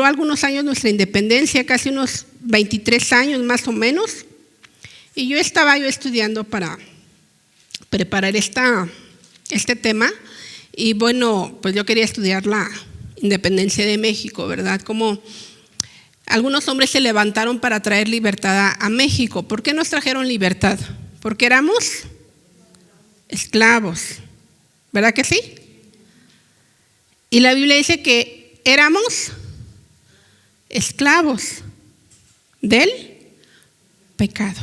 duró algunos años nuestra independencia, casi unos 23 años más o menos, y yo estaba estudiando para preparar este tema, y bueno, pues yo quería estudiar la independencia de México, ¿verdad? Como algunos hombres se levantaron para traer libertad a México. ¿Por qué nos trajeron libertad? Porque éramos esclavos, ¿verdad que sí? Y la Biblia dice que éramos esclavos del pecado.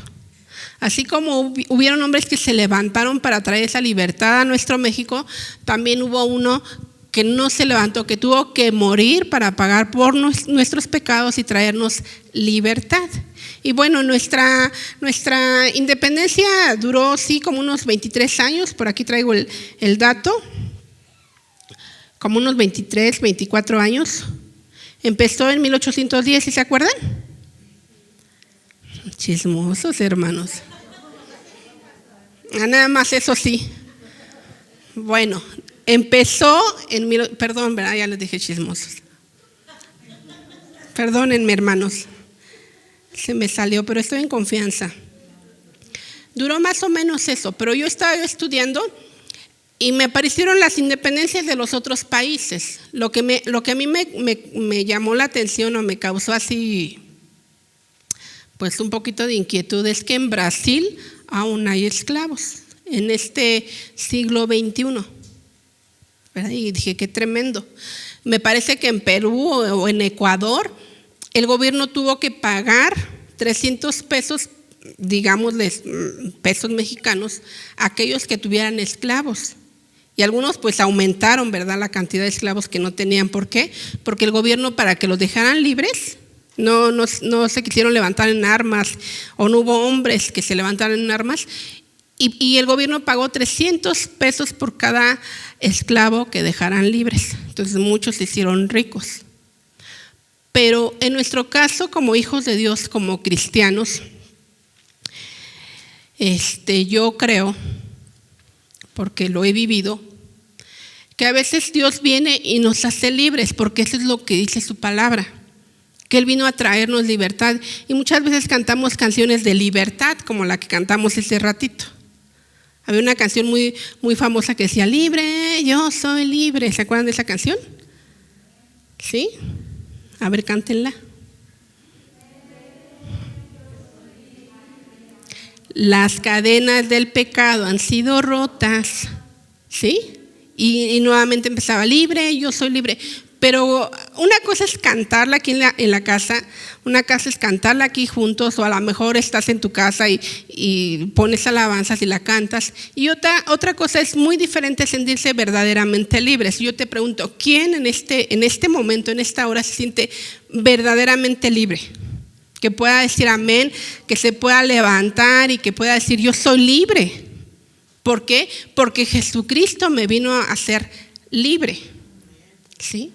Así como hubieron hombres que se levantaron para traer esa libertad a nuestro México, también hubo uno que no se levantó, que tuvo que morir para pagar por nuestros pecados y traernos libertad. Y bueno, nuestra independencia duró sí como unos 23 años, por aquí traigo el dato, como unos 23, 24 años. Empezó en 1810, ¿sí se acuerdan? Chismosos, hermanos. Nada más eso sí. Bueno, empezó perdón, ¿verdad? Ya les dije chismosos. Perdónenme, hermanos. Se me salió, pero estoy en confianza. Duró más o menos eso, pero yo estaba estudiando y me aparecieron las independencias de los otros países. Lo que a mí me llamó la atención o me causó así, pues un poquito de inquietud, es que en Brasil aún hay esclavos, en este siglo XXI. ¿Verdad? Y dije, qué tremendo. Me parece que en Perú o en Ecuador el gobierno tuvo que pagar 300 pesos, digámosles pesos mexicanos, a aquellos que tuvieran esclavos. Y algunos pues aumentaron, ¿verdad?, la cantidad de esclavos que no tenían. ¿Por qué? Porque el gobierno, para que los dejaran libres, no se quisieron levantar en armas, o no hubo hombres que se levantaran en armas, y el gobierno pagó 300 pesos por cada esclavo que dejaran libres. Entonces muchos se hicieron ricos. Pero en nuestro caso, como hijos de Dios, como cristianos, yo creo, porque lo he vivido, que a veces Dios viene y nos hace libres, porque eso es lo que dice su palabra, que Él vino a traernos libertad. Y muchas veces cantamos canciones de libertad, como la que cantamos ese ratito. Había una canción muy, muy famosa que decía, libre, yo soy libre. ¿Se acuerdan de esa canción? ¿Sí? A ver, cántenla. Las cadenas del pecado han sido rotas, ¿sí? Y nuevamente empezaba, libre, yo soy libre. Pero una cosa es cantarla aquí en la casa, una cosa es cantarla aquí juntos, o a lo mejor estás en tu casa y pones alabanzas y la cantas. Y otra cosa es muy diferente, sentirse verdaderamente libres. Yo te pregunto, ¿quién en este momento, en esta hora, se siente verdaderamente libre? Que pueda decir amén, que se pueda levantar y que pueda decir yo soy libre. ¿Por qué? Porque Jesucristo me vino a hacer libre, ¿sí?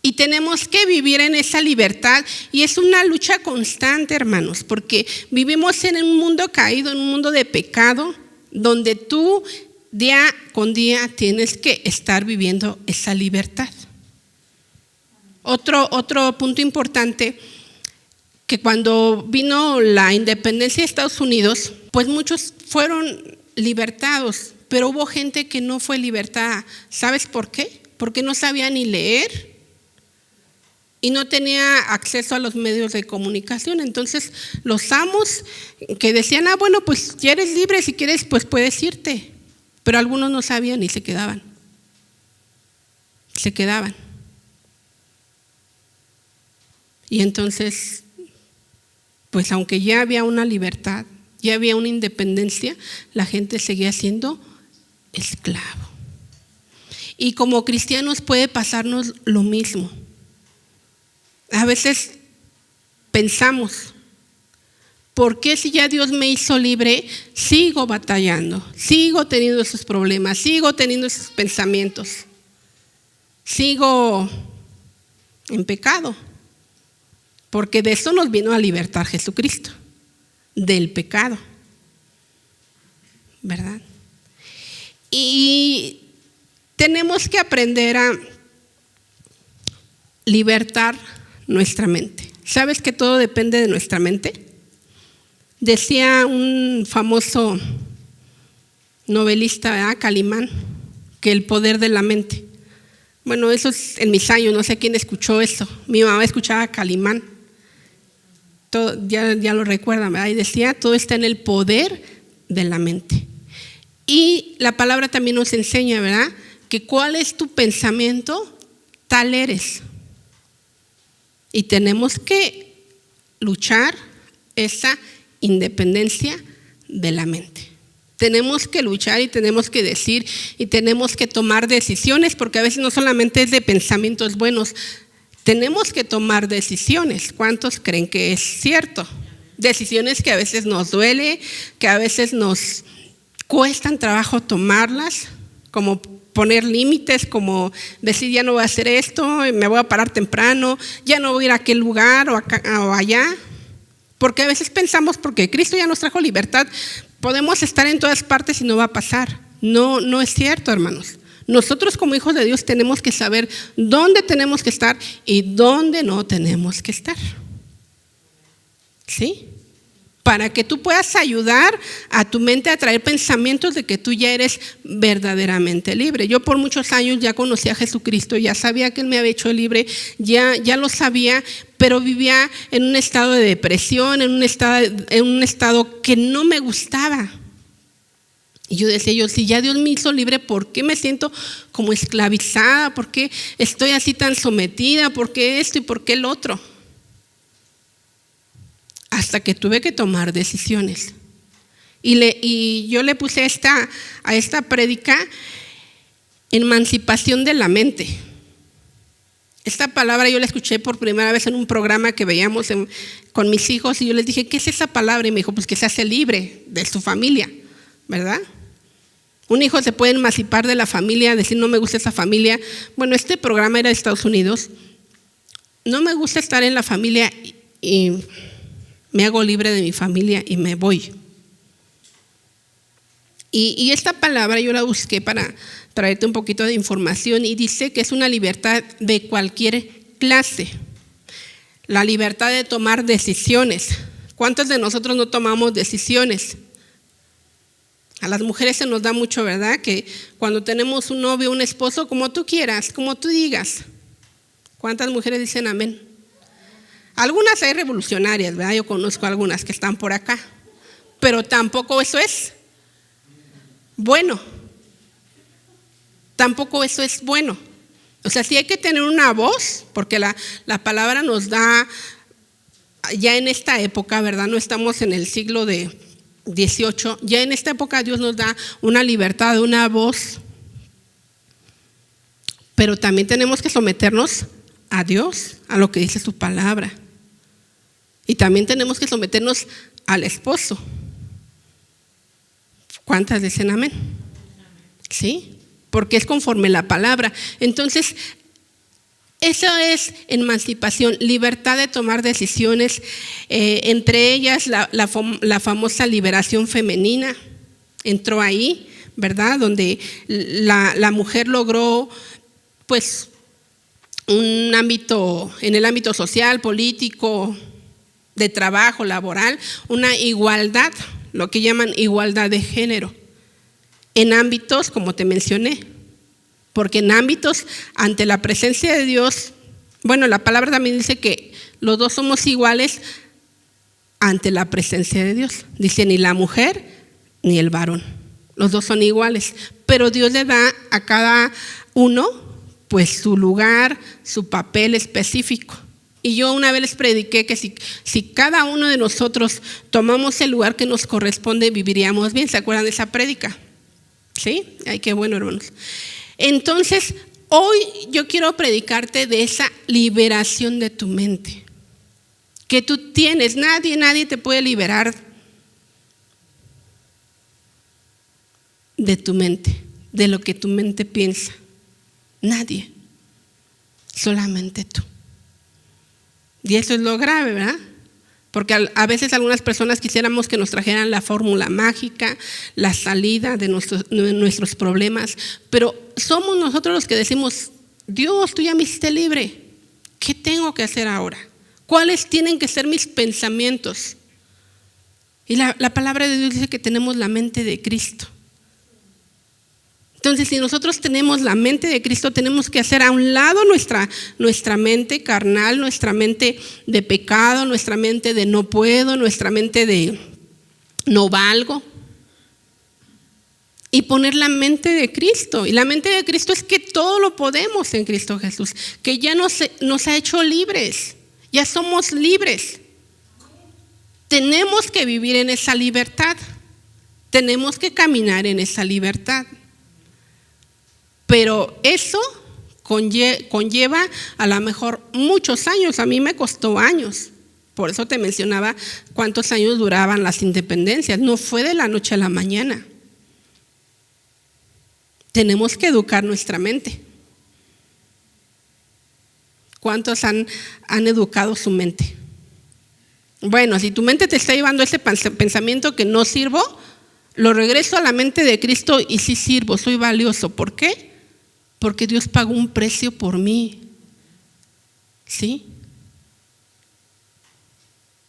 Y tenemos que vivir en esa libertad, y es una lucha constante, hermanos, porque vivimos en un mundo caído, en un mundo de pecado, donde tú día con día tienes que estar viviendo esa libertad. Otro punto importante, que cuando vino la independencia de Estados Unidos, pues muchos fueron libertados, pero hubo gente que no fue libertada. ¿Sabes por qué? Porque no sabía ni leer y no tenía acceso a los medios de comunicación. Entonces los amos que decían, bueno, pues ya eres libre, si quieres pues puedes irte, pero algunos no sabían y se quedaban. Y entonces, pues aunque ya había una libertad, ya había una independencia, la gente seguía siendo esclavo. Y como cristianos puede pasarnos lo mismo. A veces pensamos, ¿por qué si ya Dios me hizo libre, sigo batallando, sigo teniendo esos problemas, sigo teniendo esos pensamientos, sigo en pecado? Porque de eso nos vino a libertar Jesucristo, del pecado, ¿verdad? Y tenemos que aprender a libertar nuestra mente. ¿Sabes que todo depende de nuestra mente? Decía un famoso novelista, ¿verdad?, Calimán, que el poder de la mente. Bueno, eso es en mis años, no sé quién escuchó eso. Mi mamá escuchaba a Calimán. Todo, ya lo recuerdan, ¿verdad? Y decía, todo está en el poder de la mente. Y la palabra también nos enseña, ¿verdad?, que cuál es tu pensamiento, tal eres. Y tenemos que luchar esa independencia de la mente. Tenemos que luchar y tenemos que decir y tenemos que tomar decisiones, porque a veces no solamente es de pensamientos buenos, tenemos que tomar decisiones. ¿Cuántos creen que es cierto? Decisiones que a veces nos duele, que a veces nos cuestan trabajo tomarlas, como poner límites, como decir ya no voy a hacer esto, me voy a parar temprano, ya no voy a ir a aquel lugar o allá. Porque a veces pensamos, porque Cristo ya nos trajo libertad, podemos estar en todas partes y no va a pasar. No es cierto, hermanos. Nosotros como hijos de Dios tenemos que saber dónde tenemos que estar y dónde no tenemos que estar. ¿Sí? Para que tú puedas ayudar a tu mente a traer pensamientos de que tú ya eres verdaderamente libre. Yo por muchos años ya conocí a Jesucristo, ya sabía que Él me había hecho libre, ya lo sabía, pero vivía en un estado de depresión, en un estado que no me gustaba. Y yo decía, si ya Dios me hizo libre, ¿por qué me siento como esclavizada? ¿Por qué estoy así tan sometida? ¿Por qué esto y por qué el otro? Hasta que tuve que tomar decisiones. Y yo le puse a esta prédica emancipación de la mente. Esta palabra yo la escuché por primera vez en un programa que veíamos con mis hijos y yo les dije, ¿qué es esa palabra? Y me dijo, pues que se hace libre de su familia, ¿verdad? Un hijo se puede emancipar de la familia, decir no me gusta esa familia. Bueno, este programa era de Estados Unidos. No me gusta estar en la familia y me hago libre de mi familia y me voy. Y esta palabra yo la busqué para traerte un poquito de información y dice que es una libertad de cualquier clase. La libertad de tomar decisiones. ¿Cuántos de nosotros no tomamos decisiones? A las mujeres se nos da mucho, ¿verdad? Que cuando tenemos un novio, un esposo, como tú quieras, como tú digas. ¿Cuántas mujeres dicen amén? Algunas hay revolucionarias, ¿verdad? Yo conozco algunas que están por acá, pero tampoco eso es bueno. Tampoco eso es bueno. O sea, sí hay que tener una voz, porque la palabra nos da, ya en esta época, ¿verdad? No estamos en el siglo de 18, ya en esta época Dios nos da una libertad, una voz, pero también tenemos que someternos a Dios, a lo que dice su palabra. Y también tenemos que someternos al esposo. ¿Cuántas dicen amén? ¿Sí? Porque es conforme la palabra. Entonces, eso es emancipación, libertad de tomar decisiones, entre ellas la famosa liberación femenina entró ahí, ¿verdad? Donde la mujer logró, pues, en el ámbito social, político, de trabajo, laboral, una igualdad, lo que llaman igualdad de género, en ámbitos, como te mencioné, porque en ámbitos ante la presencia de Dios, bueno, la palabra también dice que los dos somos iguales ante la presencia de Dios. Dice ni la mujer ni el varón, los dos son iguales, pero Dios le da a cada uno pues su lugar, su papel específico. Y yo una vez les prediqué que si cada uno de nosotros tomamos el lugar que nos corresponde, viviríamos bien. ¿Se acuerdan de esa prédica? ¿Sí? Ay, qué bueno, hermanos. Entonces, hoy yo quiero predicarte de esa liberación de tu mente que tú tienes. Nadie te puede liberar de tu mente, de lo que tu mente piensa. Nadie, solamente tú. Y eso es lo grave, ¿verdad? Porque a veces algunas personas quisiéramos que nos trajeran la fórmula mágica, la salida de nuestros problemas, pero somos nosotros los que decimos, Dios, tú ya me hiciste libre. ¿Qué tengo que hacer ahora? ¿Cuáles tienen que ser mis pensamientos? Y la palabra de Dios dice que tenemos la mente de Cristo. Entonces, si nosotros tenemos la mente de Cristo, tenemos que hacer a un lado nuestra mente carnal, nuestra mente de pecado, nuestra mente de no puedo, nuestra mente de no valgo. Y poner la mente de Cristo. Y la mente de Cristo es que todo lo podemos en Cristo Jesús, que ya nos ha hecho libres, ya somos libres. Tenemos que vivir en esa libertad, tenemos que caminar en esa libertad. Pero eso conlleva a lo mejor muchos años. A mí me costó años. Por eso te mencionaba cuántos años duraban las independencias. No fue de la noche a la mañana. Tenemos que educar nuestra mente. ¿Cuántos han educado su mente? Bueno, si tu mente te está llevando ese pensamiento que no sirvo, lo regreso a la mente de Cristo y sí sirvo, soy valioso. ¿Por qué? Porque Dios pagó un precio por mí. ¿Sí?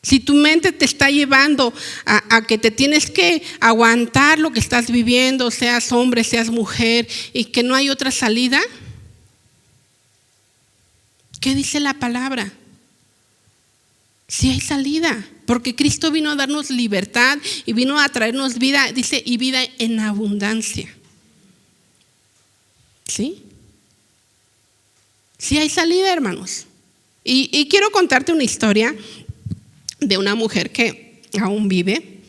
Si tu mente te está llevando a que te tienes que aguantar lo que estás viviendo, seas hombre, seas mujer, y que no hay otra salida, ¿qué dice la palabra? Sí hay salida, porque Cristo vino a darnos libertad y vino a traernos vida, dice, y vida en abundancia. ¿Sí? Sí hay salida, hermanos. Y quiero contarte una historia de una mujer que aún vive.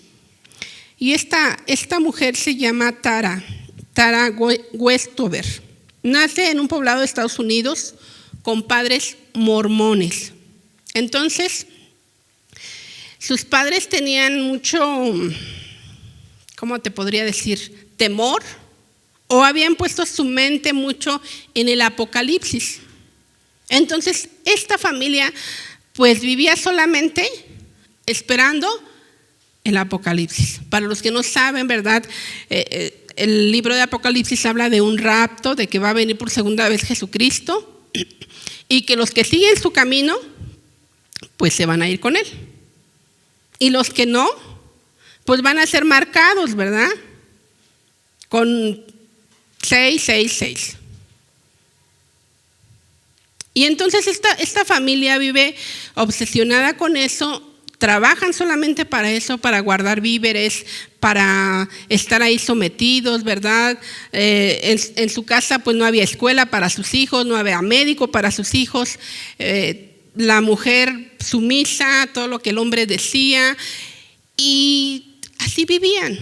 Y esta mujer se llama Tara Westover. Nace en un poblado de Estados Unidos con padres mormones. Entonces, sus padres tenían mucho, ¿cómo te podría decir? Temor, o habían puesto su mente mucho en el Apocalipsis. Entonces, esta familia pues vivía solamente esperando el Apocalipsis. Para los que no saben, ¿verdad? El libro de Apocalipsis habla de un rapto, de que va a venir por segunda vez Jesucristo y que los que siguen su camino pues se van a ir con él. Y los que no, pues van a ser marcados, ¿verdad? Con 666. Y entonces esta familia vive obsesionada con eso. Trabajan solamente para eso, para guardar víveres, para estar ahí sometidos, ¿verdad? En su casa pues no había escuela para sus hijos, no había médico para sus hijos. La mujer sumisa, todo lo que el hombre decía, y así vivían.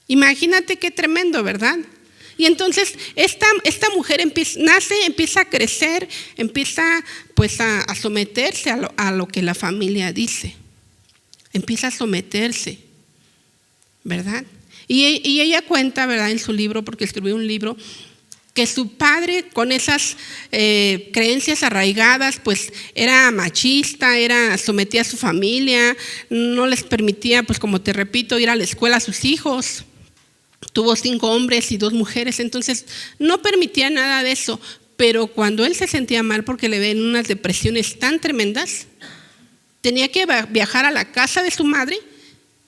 Imagínate qué tremendo, ¿verdad? Y entonces esta mujer empieza a crecer, empieza pues a someterse a lo que la familia dice. Empieza a someterse, ¿verdad? Y ella cuenta, ¿verdad? En su libro, porque escribió un libro, que su padre con esas creencias arraigadas pues era machista, sometía a su familia, no les permitía, pues como te repito, ir a la escuela a sus hijos. Tuvo 5 hombres y 2 mujeres, entonces no permitía nada de eso. Pero cuando él se sentía mal porque le ven unas depresiones tan tremendas, tenía que viajar a la casa de su madre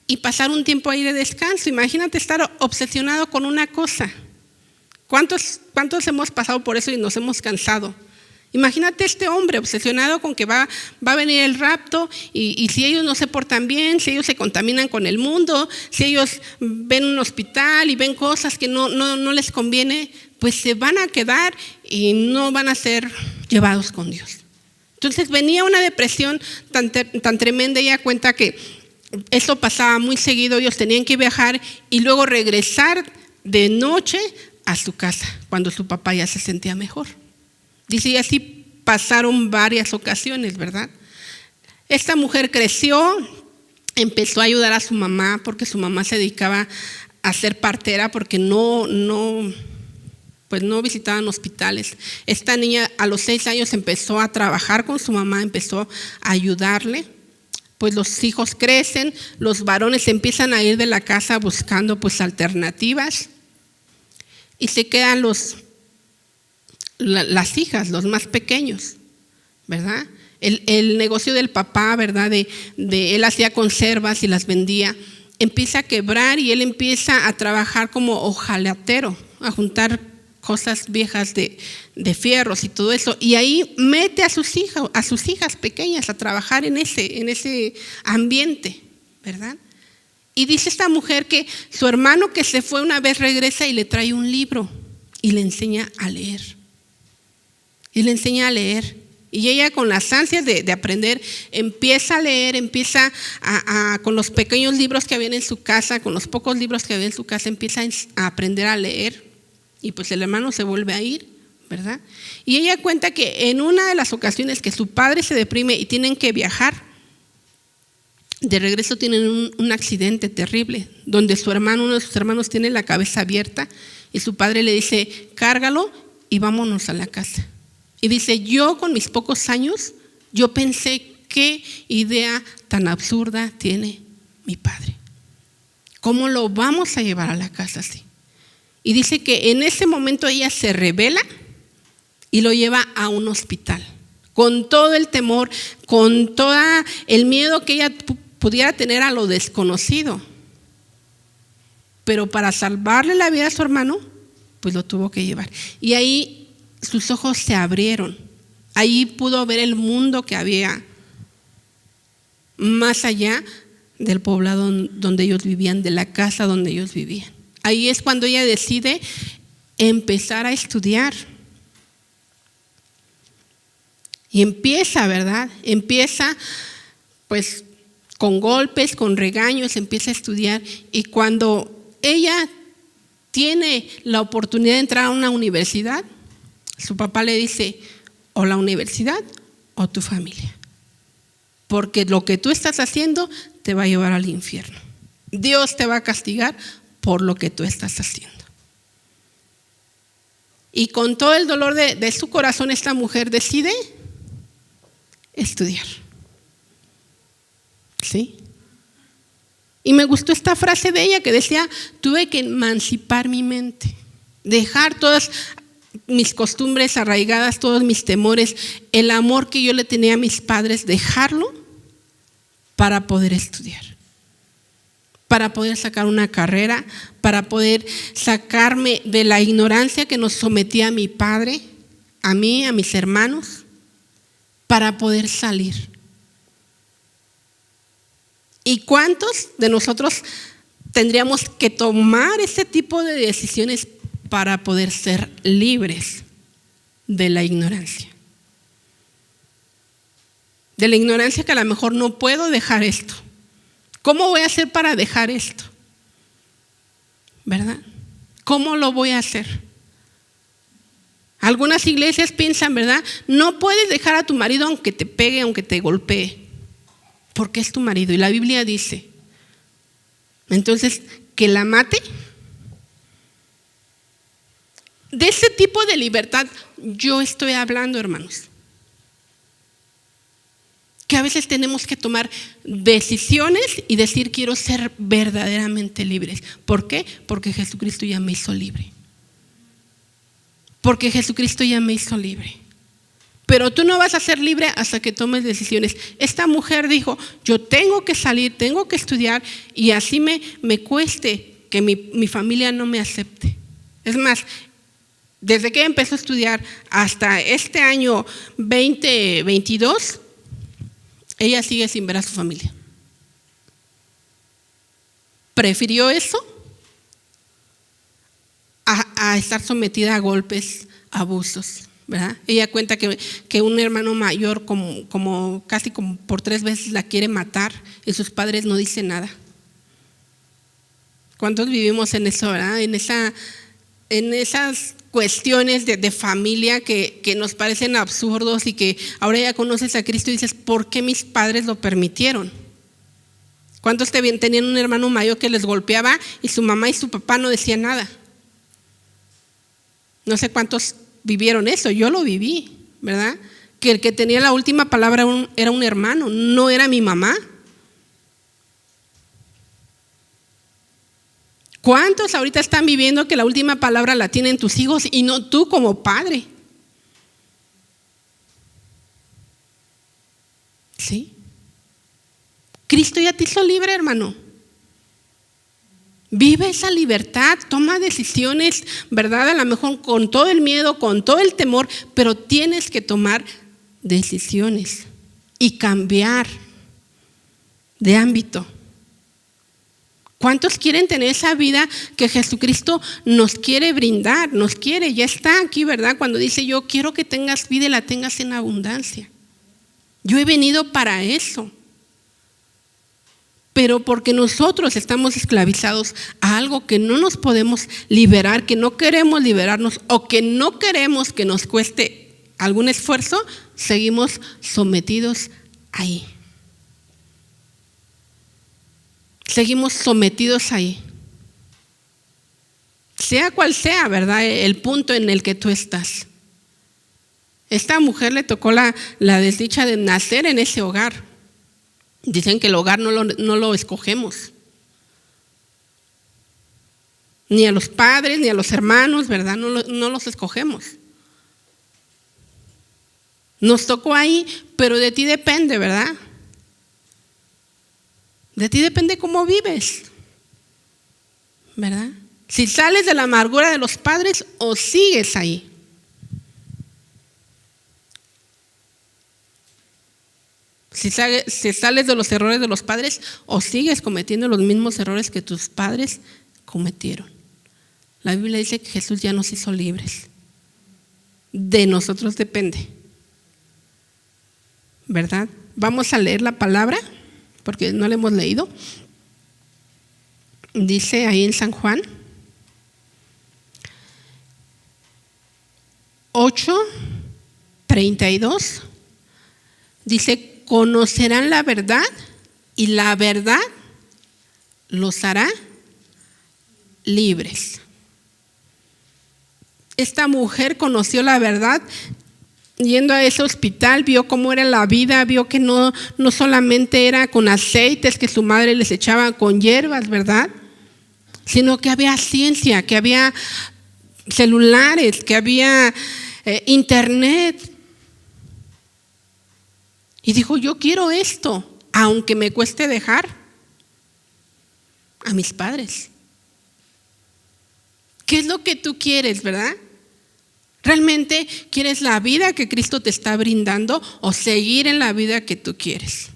y pasar un tiempo ahí de descanso. Imagínate estar obsesionado con una cosa. ¿Cuántos hemos pasado por eso y nos hemos cansado? Imagínate este hombre obsesionado con que va a venir el rapto y si ellos no se portan bien, si ellos se contaminan con el mundo, si ellos ven un hospital y ven cosas que no les conviene, pues se van a quedar y no van a ser llevados con Dios. Entonces venía una depresión tan tremenda. Ella cuenta que eso pasaba muy seguido, ellos tenían que viajar y luego regresar de noche a su casa cuando su papá ya se sentía mejor. Dice, y así pasaron varias ocasiones, ¿verdad? Esta mujer creció, empezó a ayudar a su mamá porque su mamá se dedicaba a ser partera porque no visitaban hospitales. Esta niña a los 6 años empezó a trabajar con su mamá, empezó a ayudarle. Pues los hijos crecen, los varones empiezan a ir de la casa buscando pues alternativas y se quedan las hijas, los más pequeños, ¿verdad? El negocio del papá, ¿verdad? Él hacía conservas y las vendía. Empieza a quebrar y él empieza a trabajar como hojalatero, a juntar cosas viejas de fierros y todo eso. Y ahí mete a sus hijas pequeñas a trabajar en ese ambiente, ¿verdad? Y dice esta mujer que su hermano que se fue una vez regresa y le trae un libro y le enseña a leer. Y le enseña a leer. Y ella con las ansias de aprender empieza a leer, empieza con los pequeños libros que había en su casa, con los pocos libros que había en su casa, empieza a aprender a leer. Y pues el hermano se vuelve a ir, ¿verdad? Y ella cuenta que en una de las ocasiones que su padre se deprime y tienen que viajar, de regreso tienen un accidente terrible, donde uno de sus hermanos tiene la cabeza abierta y su padre le dice, cárgalo y vámonos a la casa. Y dice, yo con mis pocos años, yo pensé, qué idea tan absurda tiene mi padre. ¿Cómo lo vamos a llevar a la casa así? Y dice que en ese momento ella se rebela y lo lleva a un hospital, con todo el temor, con todo el miedo que ella pudiera tener a lo desconocido. Pero para salvarle la vida a su hermano, pues lo tuvo que llevar. Y ahí sus ojos se abrieron. Ahí pudo ver el mundo que había más allá del poblado donde ellos vivían, de la casa donde ellos vivían. Ahí es cuando ella decide empezar a estudiar. Y empieza, ¿verdad? Empieza pues con golpes, con regaños, empieza a estudiar. Y cuando ella tiene la oportunidad de entrar a una universidad, su papá le dice, o la universidad o tu familia, porque lo que tú estás haciendo te va a llevar al infierno. Dios te va a castigar por lo que tú estás haciendo. Y con todo el dolor de su corazón, esta mujer decide estudiar. ¿Sí? Y me gustó esta frase de ella que decía, tuve que emancipar mi mente, dejar todas mis costumbres arraigadas, todos mis temores, el amor que yo le tenía a mis padres, dejarlo para poder estudiar, para poder sacar una carrera, para poder sacarme de la ignorancia que nos sometía mi padre, a mí, a mis hermanos, para poder salir. ¿Y cuántos de nosotros tendríamos que tomar ese tipo de decisiones para poder ser libres de la ignorancia? De la ignorancia que a lo mejor no puedo dejar esto. ¿Cómo voy a hacer para dejar esto? ¿Verdad? ¿Cómo lo voy a hacer? Algunas iglesias piensan, ¿verdad? No puedes dejar a tu marido aunque te pegue, aunque te golpee, porque es tu marido. Y la Biblia dice, entonces, que la mate. De ese tipo de libertad yo estoy hablando, hermanos. Que a veces tenemos que tomar decisiones y decir, quiero ser verdaderamente libres. ¿Por qué? Porque Jesucristo ya me hizo libre. Porque Jesucristo ya me hizo libre. Pero tú no vas a ser libre hasta que tomes decisiones. Esta mujer dijo, yo tengo que salir, tengo que estudiar, y así me cueste que mi familia no me acepte. Es más, desde que empezó a estudiar hasta este año 2022, ella sigue sin ver a su familia. Prefirió eso a estar sometida a golpes, abusos, ¿verdad? Ella cuenta que un hermano mayor como casi como por 3 veces la quiere matar y sus padres no dicen nada. ¿Cuántos vivimos en eso, verdad? En esas cuestiones de familia que nos parecen absurdos, y que ahora ya conoces a Cristo y dices, ¿por qué mis padres lo permitieron? ¿Cuántos tenían un hermano mayor que les golpeaba y su mamá y su papá no decían nada? No sé cuántos vivieron eso, yo lo viví, ¿verdad? Que el que tenía la última palabra era un hermano, no era mi mamá. ¿Cuántos ahorita están viviendo que la última palabra la tienen tus hijos y no tú como padre? Cristo ya te hizo libre, hermano. Vive esa libertad, toma decisiones, ¿verdad? A lo mejor con todo el miedo, con todo el temor, pero tienes que tomar decisiones y cambiar de ámbito. ¿Cuántos quieren tener esa vida que Jesucristo nos quiere brindar? Nos quiere, ya está aquí, ¿verdad? Cuando dice: yo quiero que tengas vida y la tengas en abundancia. Yo he venido para eso. Pero porque nosotros estamos esclavizados a algo que no nos podemos liberar, que no queremos liberarnos o que no queremos que nos cueste algún esfuerzo, seguimos sometidos ahí. Seguimos sometidos ahí. Sea cual sea, ¿verdad?, el punto en el que tú estás. Esta mujer le tocó la desdicha de nacer en ese hogar. Dicen que el hogar no lo escogemos. Ni a los padres, ni a los hermanos, ¿verdad? No los escogemos. Nos tocó ahí, pero de ti depende, ¿verdad? De ti depende cómo vives, ¿verdad? Si sales de la amargura de los padres o sigues ahí. Si sales de los errores de los padres o sigues cometiendo los mismos errores que tus padres cometieron. La Biblia dice que Jesús ya nos hizo libres. De nosotros depende, ¿verdad? Vamos a leer la palabra, porque no la hemos leído. Dice ahí en San Juan 8:32, dice: conocerán la verdad y la verdad los hará libres. Esta mujer conoció la verdad yendo a ese hospital, vio cómo era la vida, vio que no solamente era con aceites que su madre les echaba, con hierbas, ¿verdad? Sino que había ciencia, que había celulares, que había internet. Y dijo: yo quiero esto, aunque me cueste dejar a mis padres. ¿Qué es lo que tú quieres, verdad? ¿Realmente quieres la vida que Cristo te está brindando o seguir en la vida que tú quieres?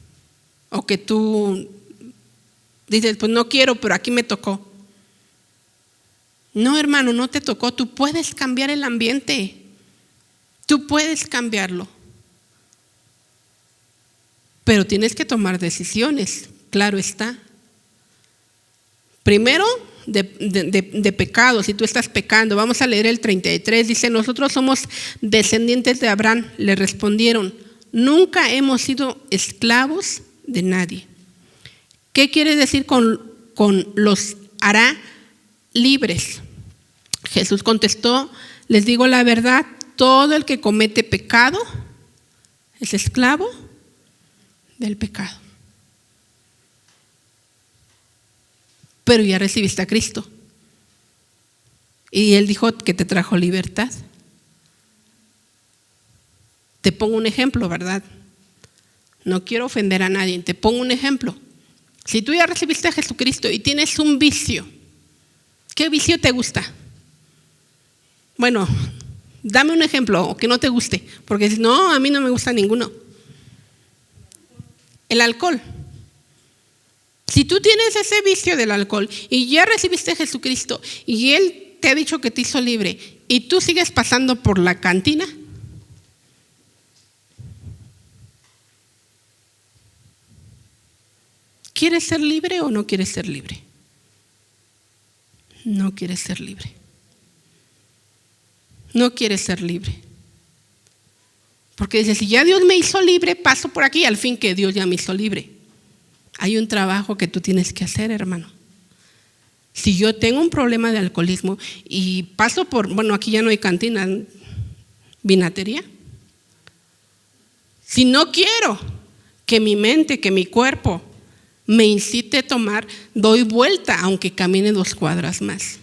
O que tú dices: pues no quiero, pero aquí me tocó. No, hermano, no te tocó. Tú puedes cambiar el ambiente. Tú puedes cambiarlo. Pero tienes que tomar decisiones, claro está. Primero, de pecado, si tú estás pecando. Vamos a leer el 33, dice: nosotros somos descendientes de Abraham. Le respondieron: nunca hemos sido esclavos de nadie. ¿Qué quiere decir con los hará libres? Jesús contestó: les digo la verdad, todo el que comete pecado es esclavo del pecado. Pero ya recibiste a Cristo y Él dijo que te trajo libertad. Te pongo un ejemplo, ¿verdad? No quiero ofender a nadie, te pongo un ejemplo. Si tú ya recibiste a Jesucristo y tienes un vicio, ¿qué vicio te gusta? Bueno, dame un ejemplo o que no te guste, porque si no, a mí no me gusta ninguno. El alcohol. Si tú tienes ese vicio del alcohol y ya recibiste a Jesucristo y Él te ha dicho que te hizo libre y tú sigues pasando por la cantina, ¿quieres ser libre o no quieres ser libre? No quieres ser libre. No quieres ser libre. Porque dices: si ya Dios me hizo libre, paso por aquí, al fin que Dios ya me hizo libre. Hay un trabajo que tú tienes que hacer, hermano. Si yo tengo un problema de alcoholismo y paso por, bueno, aquí ya no hay cantina, vinatería. Si no quiero que mi mente, que mi cuerpo me incite a tomar, doy vuelta aunque camine 2 cuadras más.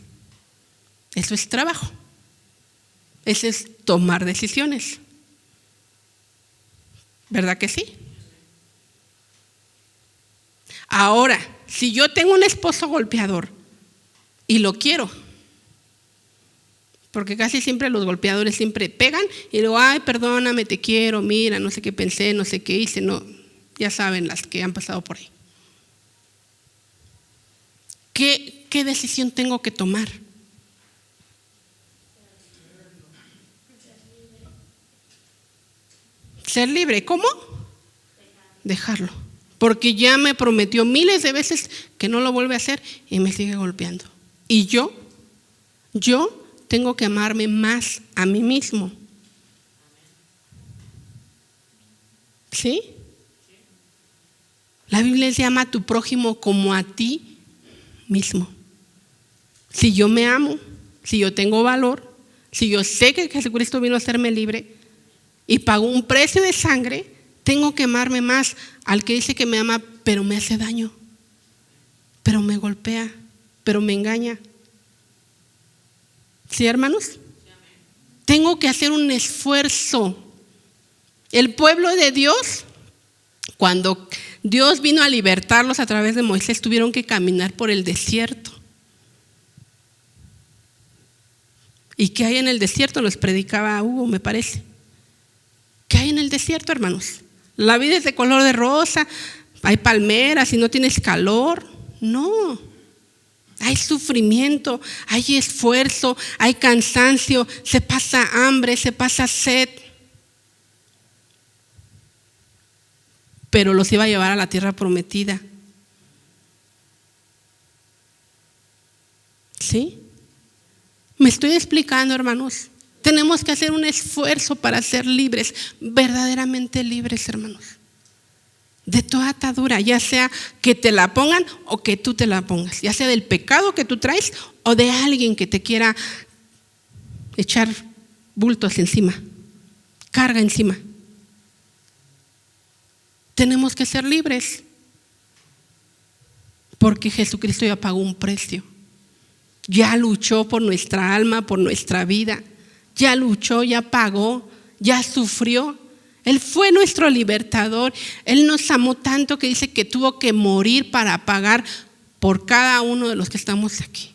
Eso es trabajo. Eso es tomar decisiones. ¿Verdad que sí? Ahora, si yo tengo un esposo golpeador y lo quiero, porque casi siempre los golpeadores siempre pegan y luego, ay, perdóname, te quiero, mira, no sé qué pensé, no sé qué hice, no, ya saben las que han pasado por ahí. ¿Qué decisión tengo que tomar? Ser libre, ¿cómo? Dejarlo. Porque ya me prometió miles de veces que no lo vuelve a hacer y me sigue golpeando. Y yo tengo que amarme más a mí mismo. ¿Sí? La Biblia dice: ama a tu prójimo como a ti mismo. Si yo me amo, si yo tengo valor, si yo sé que Jesucristo vino a hacerme libre y pagó un precio de sangre, tengo que amarme más al que dice que me ama, pero me hace daño, pero me golpea, pero me engaña. ¿Sí, hermanos? Tengo que hacer un esfuerzo. El pueblo de Dios, cuando Dios vino a libertarlos a través de Moisés, tuvieron que caminar por el desierto. ¿Y qué hay en el desierto? Nos predicaba Hugo, me parece. ¿Qué hay en el desierto, hermanos? La vida es de color de rosa, hay palmeras y no tienes calor. No, hay sufrimiento, hay esfuerzo, hay cansancio, se pasa hambre, se pasa sed. Pero los iba a llevar a la tierra prometida. ¿Sí? ¿Me estoy explicando, hermanos? Tenemos que hacer un esfuerzo para ser libres, verdaderamente libres, hermanos. De toda atadura, ya sea que te la pongan o que tú te la pongas, ya sea del pecado que tú traes o de alguien que te quiera echar bultos encima, carga encima. Tenemos que ser libres porque Jesucristo ya pagó un precio. Ya luchó por nuestra alma, por nuestra vida. Ya luchó, ya pagó, ya sufrió. Él fue nuestro libertador. Él nos amó tanto que dice que tuvo que morir para pagar por cada uno de los que estamos aquí.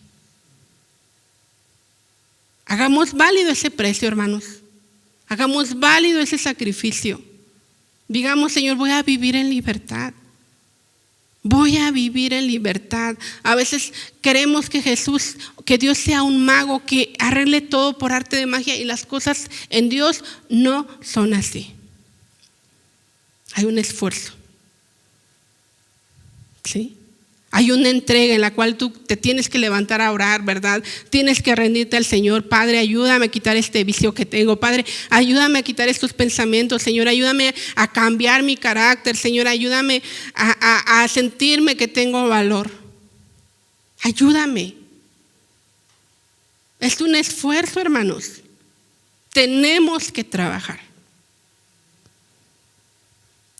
Hagamos válido ese precio, hermanos. Hagamos válido ese sacrificio. Digamos: Señor, voy a vivir en libertad. Voy a vivir en libertad. A veces queremos que Dios sea un mago que arregle todo por arte de magia, y las cosas en Dios no son así. Hay un esfuerzo. ¿Sí? Hay una entrega en la cual tú te tienes que levantar a orar, ¿verdad? Tienes que rendirte al Señor. Padre, ayúdame a quitar este vicio que tengo. Padre, ayúdame a quitar estos pensamientos. Señor, ayúdame a cambiar mi carácter. Señor, ayúdame a sentirme que tengo valor. Ayúdame. Es un esfuerzo, hermanos. Tenemos que trabajar.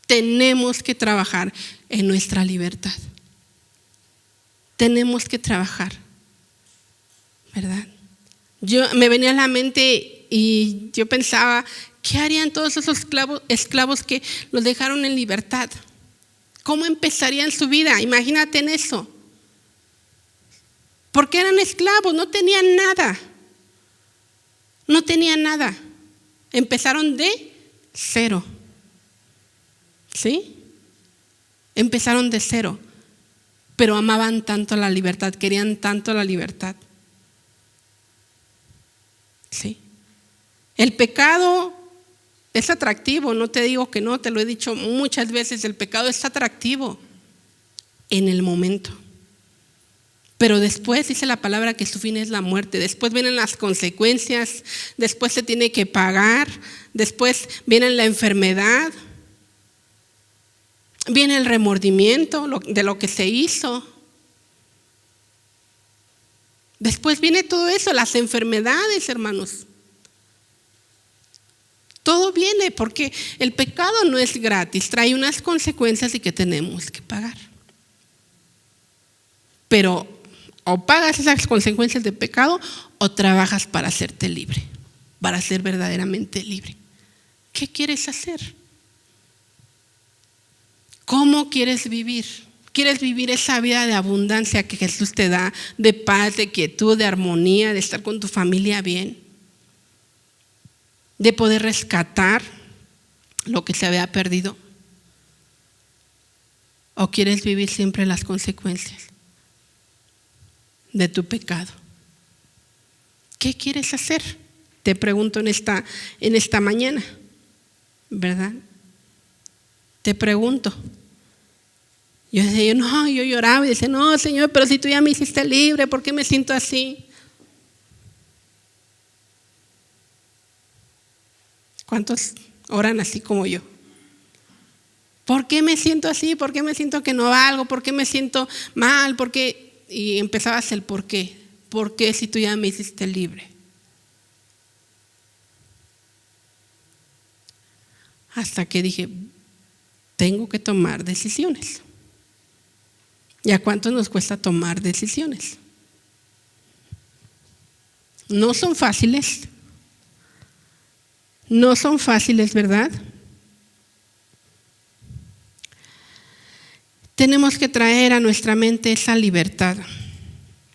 Tenemos que trabajar en nuestra libertad. Tenemos que trabajar, ¿verdad? Me venía a la mente y yo pensaba: ¿qué harían todos esos esclavos que los dejaron en libertad? ¿Cómo empezarían su vida? Imagínate en eso. Porque eran esclavos, no tenían nada. No tenían nada. Empezaron de cero. ¿Sí? Empezaron de cero. Pero amaban tanto la libertad, querían tanto la libertad. ¿Sí? El pecado es atractivo, no te digo que no, te lo he dicho muchas veces, el pecado es atractivo en el momento. Pero después dice la palabra que su fin es la muerte, después vienen las consecuencias, después se tiene que pagar, después viene la enfermedad. Viene el remordimiento de lo que se hizo. Después viene todo eso, las enfermedades, hermanos. Todo viene porque el pecado no es gratis, trae unas consecuencias y que tenemos que pagar. Pero o pagas esas consecuencias de pecado o trabajas para hacerte libre, para ser verdaderamente libre. ¿Qué quieres hacer? ¿Cómo quieres vivir? ¿Quieres vivir esa vida de abundancia que Jesús te da, de paz, de quietud, de armonía, de estar con tu familia bien? De poder rescatar lo que se había perdido. ¿O quieres vivir siempre las consecuencias de tu pecado? ¿Qué quieres hacer? Te pregunto en esta mañana, ¿verdad? Te pregunto. Yo decía, yo lloraba y decía, no, Señor, pero si tú ya me hiciste libre, ¿por qué me siento así? ¿Cuántos oran así como yo? ¿Por qué me siento así? ¿Por qué me siento que no valgo? ¿Por qué me siento mal? ¿Por qué? Y empezabas el por qué. ¿Por qué si tú ya me hiciste libre? Hasta que dije, tengo que tomar decisiones. ¿Y a cuánto nos cuesta tomar decisiones? No son fáciles. No son fáciles, ¿verdad? Tenemos que traer a nuestra mente esa libertad.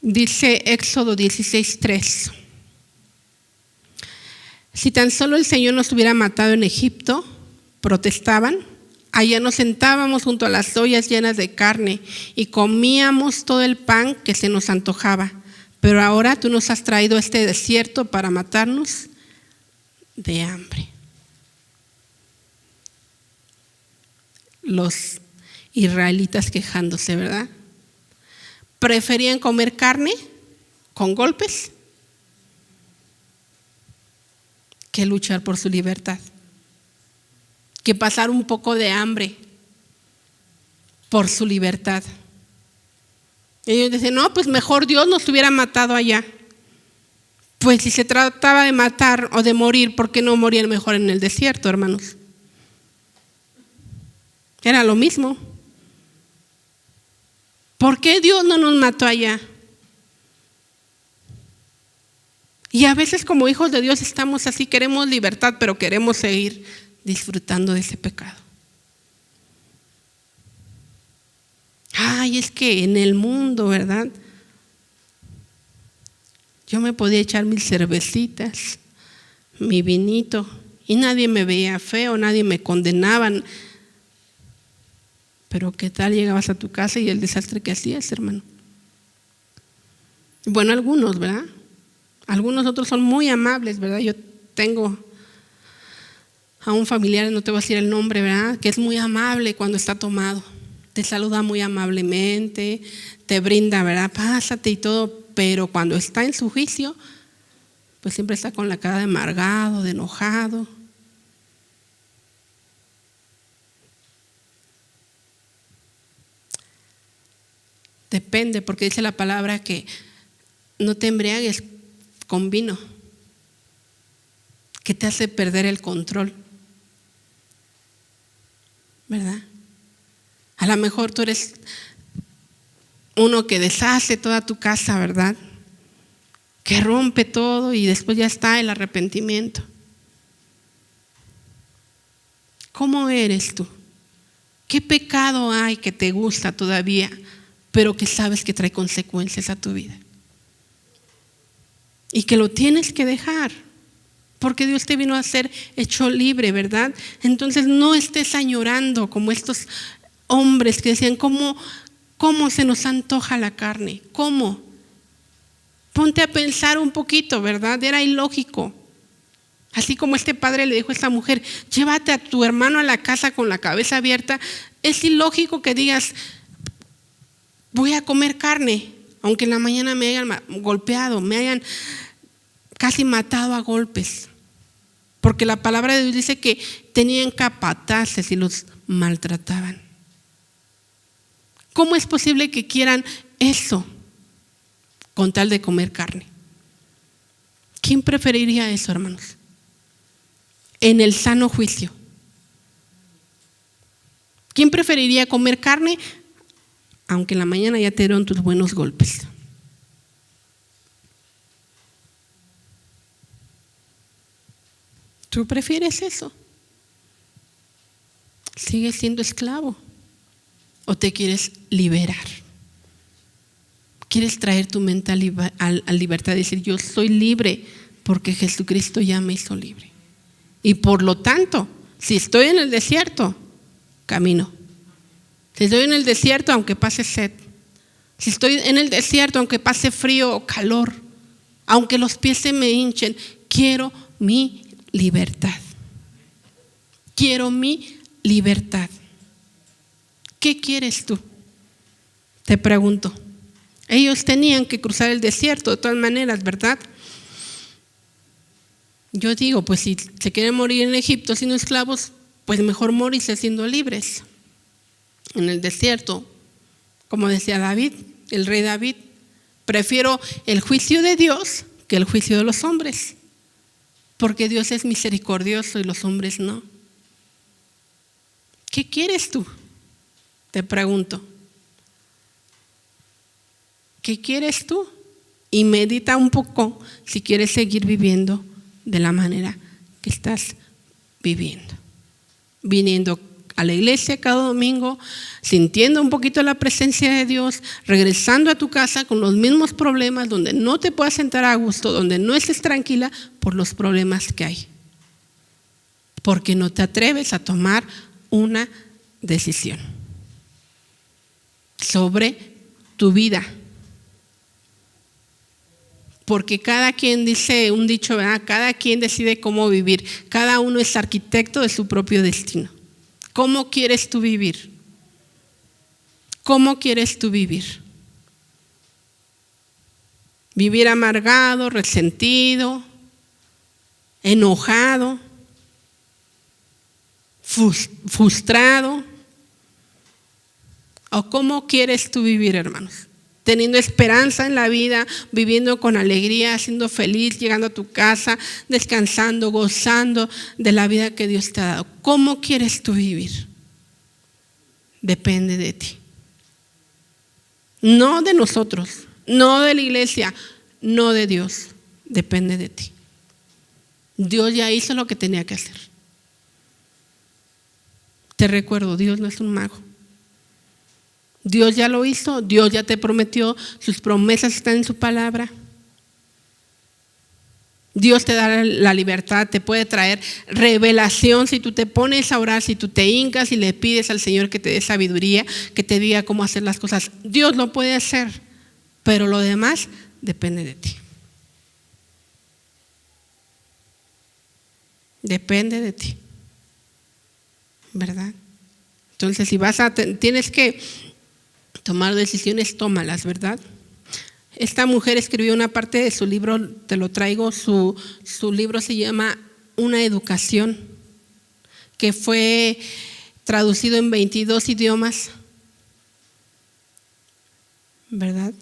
Dice Éxodo 16:3. Si tan solo el Señor nos hubiera matado en Egipto, protestaban, allá nos sentábamos junto a las ollas llenas de carne y comíamos todo el pan que se nos antojaba. Pero ahora tú nos has traído a este desierto para matarnos de hambre. Los israelitas quejándose, ¿verdad? Preferían comer carne con golpes que luchar por su libertad, que pasar un poco de hambre por su libertad. Ellos dicen, no, pues mejor Dios nos hubiera matado allá. Pues si se trataba de matar o de morir, ¿por qué no morían mejor en el desierto, hermanos? Era lo mismo. ¿Por qué Dios no nos mató allá? Y a veces como hijos de Dios estamos así, queremos libertad, pero queremos seguir disfrutando de ese pecado. Ay, es que en el mundo, ¿verdad? Yo me podía echar mis cervecitas, mi vinito, y nadie me veía feo, nadie me condenaba. Pero ¿qué tal llegabas a tu casa y el desastre que hacías, hermano? Bueno, algunos, ¿verdad? Algunos otros son muy amables, ¿verdad? Yo tengo a un familiar, no te voy a decir el nombre, ¿verdad? Que es muy amable cuando está tomado. Te saluda muy amablemente, te brinda, ¿verdad? Pásate y todo, pero cuando está en su juicio, pues siempre está con la cara de amargado, de enojado. Depende, porque dice la palabra que no te embriagues con vino, que te hace perder el control, ¿verdad? A lo mejor tú eres uno que deshace toda tu casa, ¿verdad? Que rompe todo y después ya está el arrepentimiento. ¿Cómo eres tú? ¿Qué pecado hay que te gusta todavía, pero que sabes que trae consecuencias a tu vida? Y que lo tienes que dejar, porque Dios te vino a ser hecho libre, ¿verdad? Entonces no estés añorando como estos hombres que decían, ¿cómo se nos antoja la carne? ¿Cómo? Ponte a pensar un poquito, ¿verdad? Era ilógico. Así como este padre le dijo a esta mujer, llévate a tu hermano a la casa con la cabeza abierta. Es ilógico que digas, voy a comer carne, aunque en la mañana me hayan golpeado, me hayan casi matado a golpes. Porque la palabra de Dios dice que tenían capataces y los maltrataban. ¿Cómo es posible que quieran eso con tal de comer carne? ¿Quién preferiría eso, hermanos? En el sano juicio. ¿Quién preferiría comer carne aunque en la mañana ya te dieron tus buenos golpes? ¿Tú prefieres eso? ¿Sigues siendo esclavo? ¿O te quieres liberar? ¿Quieres traer tu mente a libertad y decir, yo soy libre porque Jesucristo ya me hizo libre? Y por lo tanto, si estoy en el desierto, camino. Si estoy en el desierto, aunque pase sed. Si estoy en el desierto, aunque pase frío o calor, aunque los pies se me hinchen, quiero mi libertad. Quiero mi libertad. ¿Qué quieres tú? Te pregunto. Ellos tenían que cruzar el desierto de todas maneras, ¿verdad? Yo digo, pues si se quieren morir en Egipto siendo esclavos, pues mejor morirse siendo libres. En el desierto, como decía David, el rey David, prefiero el juicio de Dios que el juicio de los hombres, porque Dios es misericordioso y los hombres no. ¿Qué quieres tú? Te pregunto. ¿Qué quieres tú? Y medita un poco si quieres seguir viviendo de la manera que estás viviendo. Viniendo a la iglesia cada domingo, sintiendo un poquito la presencia de Dios, regresando a tu casa con los mismos problemas, donde no te puedas sentar a gusto, donde no estés tranquila por los problemas que hay. Porque no te atreves a tomar una decisión sobre tu vida. Porque cada quien dice un dicho, ¿verdad? Cada quien decide cómo vivir. Cada uno es arquitecto de su propio destino. ¿Cómo quieres tú vivir? ¿Cómo quieres tú vivir? ¿Vivir amargado, resentido, enojado, frustrado? ¿O cómo quieres tú vivir, hermanos? Teniendo esperanza en la vida, viviendo con alegría, siendo feliz, llegando a tu casa, descansando, gozando de la vida que Dios te ha dado. ¿Cómo quieres tú vivir? Depende de ti. No de nosotros, no de la iglesia, no de Dios. Depende de ti. Dios ya hizo lo que tenía que hacer. Te recuerdo, Dios no es un mago. Dios ya lo hizo, Dios ya te prometió, sus promesas están en su palabra. Dios te da la libertad, te puede traer revelación si tú te pones a orar, si tú te hincas y le pides al Señor que te dé sabiduría, que te diga cómo hacer las cosas. Dios lo puede hacer, pero lo demás depende de ti. Depende de ti, ¿verdad? Entonces, si tienes que tomar decisiones, tómalas, ¿verdad? Esta mujer escribió una parte de su libro, te lo traigo, su libro se llama Una educación, que fue traducido en 22 idiomas, ¿verdad?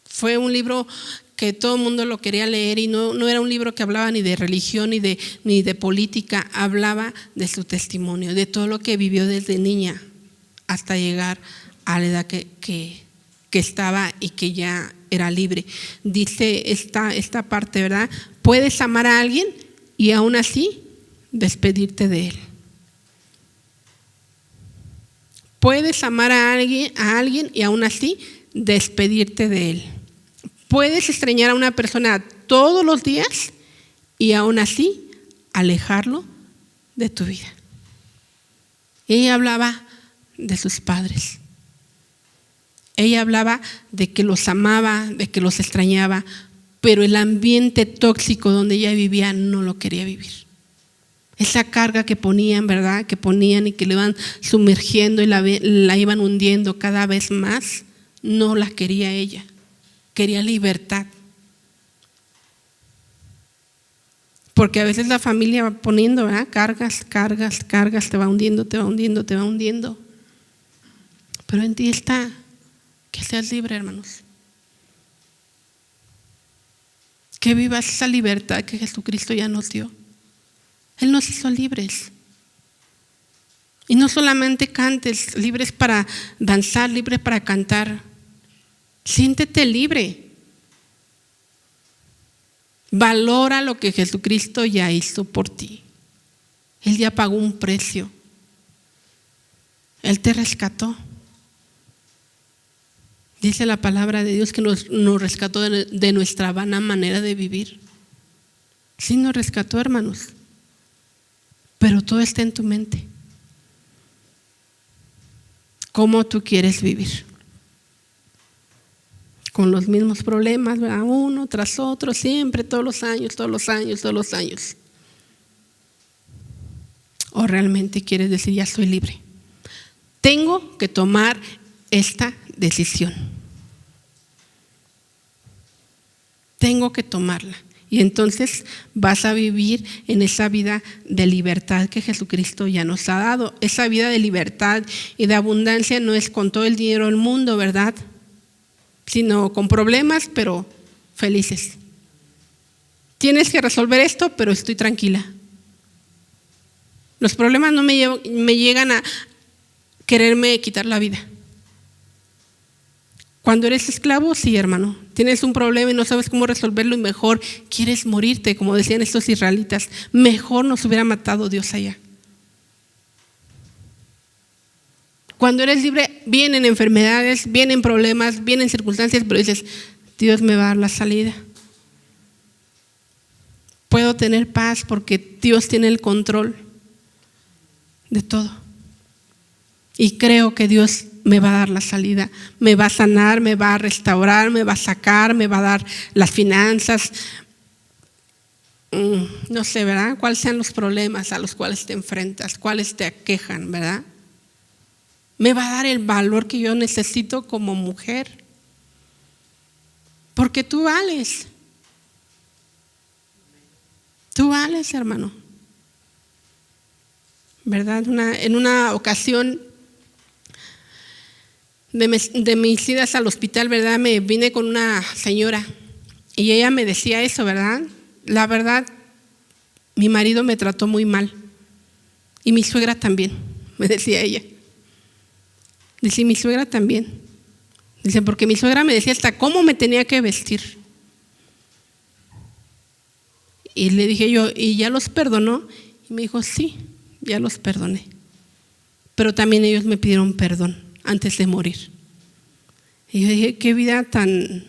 Fue un libro que todo el mundo lo quería leer y no era un libro que hablaba ni de religión ni de política, hablaba de su testimonio, de todo lo que vivió desde niña hasta llegar a la edad que estaba y que ya era libre. Dice esta parte, ¿verdad? Puedes amar a alguien y aún así despedirte de él. Puedes amar a alguien y aún así despedirte de él. Puedes extrañar a una persona todos los días y aún así alejarlo de tu vida. Ella hablaba de sus padres. Ella hablaba de que los amaba, de que los extrañaba, pero el ambiente tóxico donde ella vivía no lo quería vivir. Esa carga que ponían, ¿verdad? Que ponían y que le iban sumergiendo y la iban hundiendo cada vez más, no la quería ella. Quería libertad. Porque a veces la familia va poniendo, ¿verdad? Cargas, te va hundiendo. Pero en ti está que seas libre, hermanos. Que vivas esa libertad que Jesucristo ya nos dio. Él nos hizo libres. Y no solamente cantes, libres para danzar, libres para cantar. Siéntete libre. Valora lo que Jesucristo ya hizo por ti. Él ya pagó un precio. Él te rescató. Dice la palabra de Dios que nos rescató de nuestra vana manera de vivir. Sí nos rescató, hermanos, pero todo está en tu mente. ¿Cómo tú quieres vivir? Con los mismos problemas, ¿verdad? Uno tras otro, siempre, todos los años. ¿O realmente quieres decir, ya estoy libre? Tengo que tomar esta decisión. Tengo que tomarla. Y entonces vas a vivir en esa vida de libertad que Jesucristo ya nos ha dado. Esa vida de libertad y de abundancia no es con todo el dinero del mundo, ¿verdad? Sino con problemas, pero felices. Tienes que resolver esto, pero estoy tranquila. Los problemas no me llegan a quererme quitar la vida. Cuando eres esclavo, sí, hermano, tienes un problema y no sabes cómo resolverlo y mejor quieres morirte, como decían estos israelitas. Mejor nos hubiera matado Dios allá. Cuando eres libre, vienen enfermedades, vienen problemas, vienen circunstancias, pero dices, Dios me va a dar la salida. Puedo tener paz porque Dios tiene el control de todo. Y creo que Dios me va a dar la salida, me va a sanar, me va a restaurar, me va a sacar, me va a dar las finanzas. No sé, ¿verdad? ¿Cuáles sean los problemas a los cuales te enfrentas? ¿Cuáles te aquejan, verdad? Me va a dar el valor que yo necesito como mujer. Porque tú vales. Tú vales, hermano. ¿Verdad? En una ocasión de mis idas al hospital, ¿verdad? Me vine con una señora y ella me decía eso, ¿verdad? La verdad, mi marido me trató muy mal y mi suegra también, me decía ella. Dice, mi suegra también. Dice, porque mi suegra me decía hasta cómo me tenía que vestir. Y le dije yo, ¿y ya los perdonó? Y me dijo, sí, ya los perdoné. Pero también ellos me pidieron perdón antes de morir. Y yo dije, qué vida tan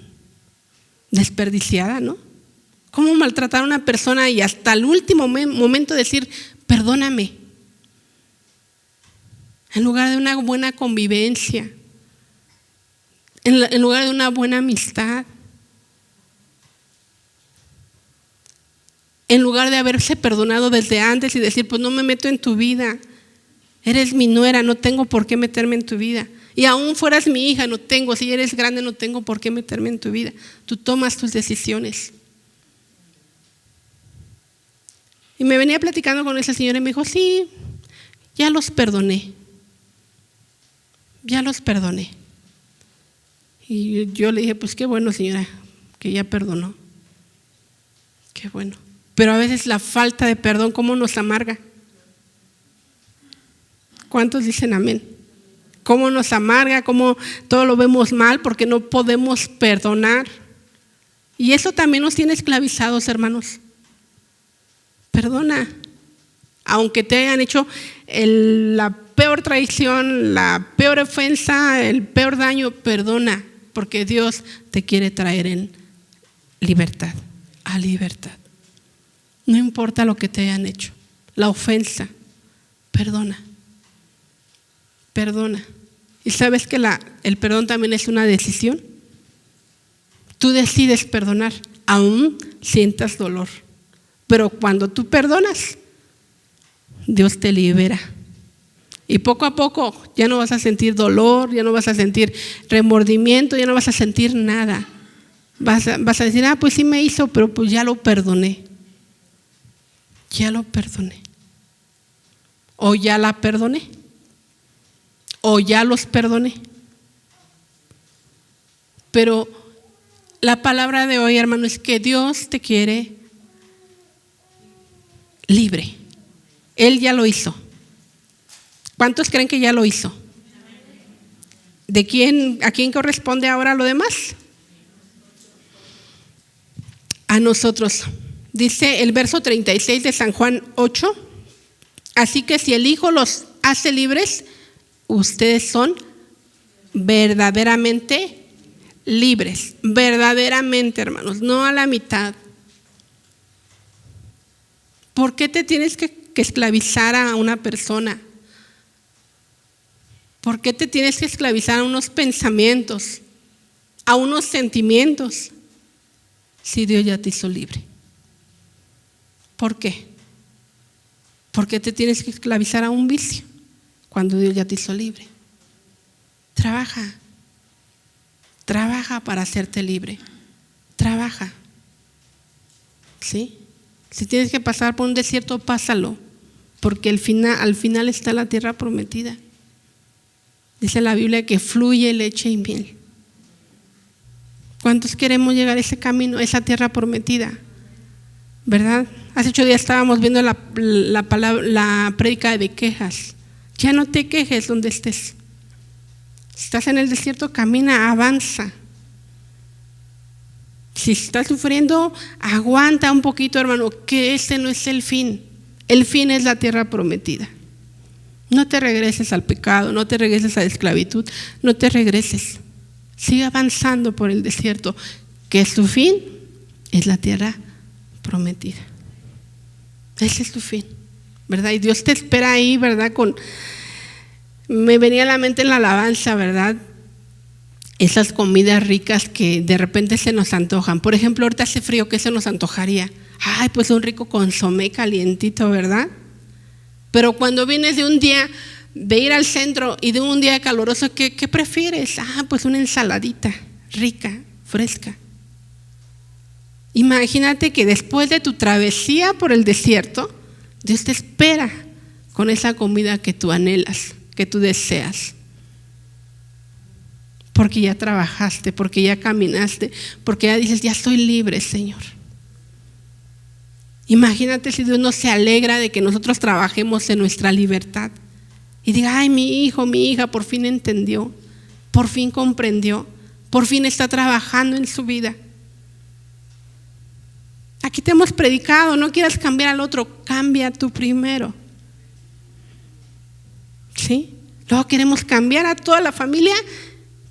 desperdiciada, ¿no? ¿Cómo maltratar a una persona y hasta el último momento decir, perdóname? En lugar de una buena convivencia, en lugar de una buena amistad, en lugar de haberse perdonado desde antes y decir, pues no me meto en tu vida, eres mi nuera, no tengo por qué meterme en tu vida. Y aún fueras mi hija, no tengo, si eres grande no tengo por qué meterme en tu vida. Tú tomas tus decisiones. Y me venía platicando con esa señora y me dijo, sí, ya los perdoné. Ya los perdoné. Y yo le dije, pues qué bueno, señora, que ya perdonó. Qué bueno. Pero a veces la falta de perdón, ¿cómo nos amarga? ¿Cuántos dicen amén? ¿Cómo nos amarga? ¿Cómo todo lo vemos mal? Porque no podemos perdonar. Y eso también nos tiene esclavizados, hermanos. Perdona. Aunque te hayan hecho la peor traición, la peor ofensa, el peor daño, perdona. Porque Dios te quiere traer en libertad, a libertad. No importa lo que te hayan hecho, la ofensa, perdona. Perdona. ¿Y sabes que el perdón también es una decisión? Tú decides perdonar, aún sientas dolor. Pero cuando tú perdonas, Dios te libera. Y poco a poco ya no vas a sentir dolor, ya no vas a sentir remordimiento, ya no vas a sentir nada. Vas a decir, pues sí me hizo, pero pues ya lo perdoné. Ya lo perdoné. O ya la perdoné. O ya los perdoné. Pero la palabra de hoy, hermano, es que Dios te quiere libre. Él ya lo hizo. ¿Cuántos creen que ya lo hizo? ¿A quién corresponde ahora lo demás? A nosotros. Dice el verso 36 de San Juan 8. Así que si el Hijo los hace libres, ustedes son verdaderamente libres, verdaderamente, hermanos, no a la mitad. ¿Por qué te tienes que esclavizar a una persona? ¿Por qué te tienes que esclavizar a unos pensamientos, a unos sentimientos, si Dios ya te hizo libre? ¿Por qué? ¿Por qué te tienes que esclavizar a un vicio cuando Dios ya te hizo libre? Trabaja para hacerte libre. Trabaja. ¿Sí? Si tienes que pasar por un desierto, pásalo, porque al final está la tierra prometida. Dice la Biblia que fluye leche y miel. ¿Cuántos queremos llegar a ese camino, a esa tierra prometida? ¿Verdad? Hace 8 días estábamos viendo la prédica de quejas. Ya no te quejes donde estés. Si estás en el desierto, camina, avanza. Si estás sufriendo, aguanta un poquito, hermano, que ese no es el fin. El fin es la tierra prometida. No te regreses al pecado, no te regreses a la esclavitud, no te regreses. Sigue avanzando por el desierto, que su fin es la tierra prometida. Ese es tu fin, ¿verdad? Y Dios te espera ahí, ¿verdad? Me venía a la mente en la alabanza, ¿verdad? Esas comidas ricas que de repente se nos antojan. Por ejemplo, ahorita hace frío, ¿qué se nos antojaría? Ay, pues un rico consomé calientito, ¿verdad? Pero cuando vienes de un día de ir al centro y de un día caluroso, ¿qué prefieres? Pues una ensaladita rica, fresca. Imagínate que después de tu travesía por el desierto, Dios te espera con esa comida que tú anhelas, que tú deseas. Porque ya trabajaste, porque ya caminaste, porque ya dices, ya estoy libre, Señor. Imagínate si Dios no se alegra de que nosotros trabajemos en nuestra libertad y diga, ay, mi hijo, mi hija por fin entendió, por fin comprendió, por fin está trabajando en su vida. Aquí te hemos predicado, no quieras cambiar al otro, cambia tú primero. ¿Sí? Luego queremos cambiar a toda la familia,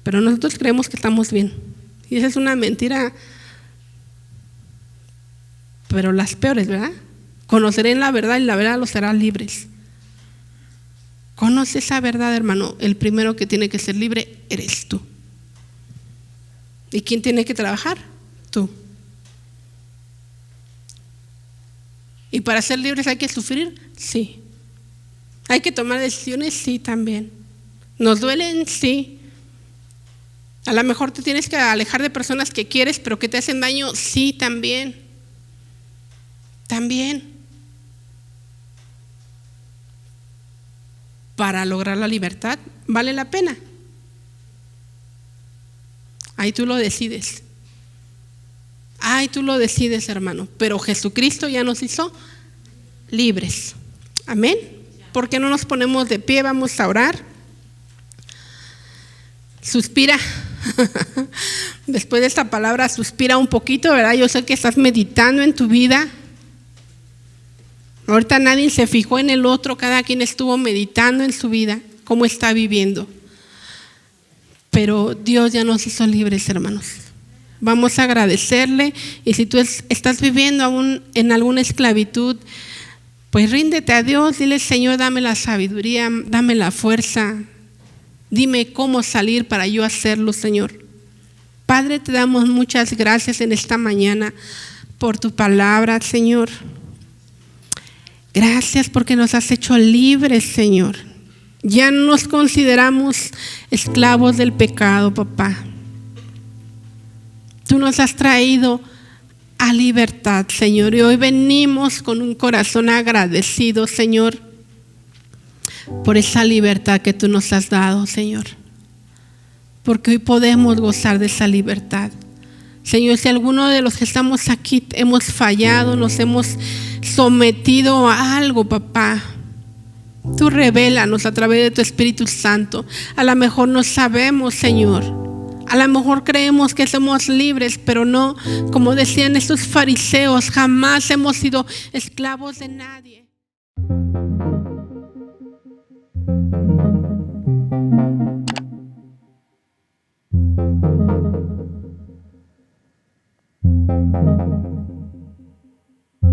pero nosotros creemos que estamos bien. Y esa es una mentira, pero las peores, ¿verdad? Conocerán la verdad y la verdad los hará libres. Conoce esa verdad, hermano. El primero que tiene que ser libre eres tú. ¿Y quién tiene que trabajar? Tú. ¿Y para ser libres hay que sufrir? Sí. ¿Hay que tomar decisiones? Sí, también. ¿Nos duelen? Sí. A lo mejor te tienes que alejar de personas que quieres pero que te hacen daño. Sí, también. También. Para lograr la libertad, ¿vale la pena? Ahí tú lo decides. Ahí tú lo decides, hermano. Pero Jesucristo ya nos hizo libres. Amén. ¿Por qué no nos ponemos de pie? Vamos a orar. Suspira. Después de esta palabra, suspira un poquito, ¿verdad? Yo sé que estás meditando en tu vida. Ahorita nadie se fijó en el otro, cada quien estuvo meditando en su vida, cómo está viviendo. Pero Dios ya nos hizo libres, hermanos. Vamos a agradecerle, y si tú estás viviendo aún en alguna esclavitud, pues ríndete a Dios, dile, Señor, dame la sabiduría, dame la fuerza, dime cómo salir para yo hacerlo, Señor. Padre, te damos muchas gracias en esta mañana por tu palabra, Señor. Gracias porque nos has hecho libres, Señor. Ya no nos consideramos esclavos del pecado, papá. Tú nos has traído a libertad, Señor, y hoy venimos con un corazón agradecido, Señor, por esa libertad que tú nos has dado, Señor, porque hoy podemos gozar de esa libertad. Señor, si alguno de los que estamos aquí hemos fallado, nos hemos sometido a algo, papá, tú revélanos a través de tu Espíritu Santo. A lo mejor no sabemos, Señor. A lo mejor creemos que somos libres, pero no, como decían estos fariseos, jamás hemos sido esclavos de nadie.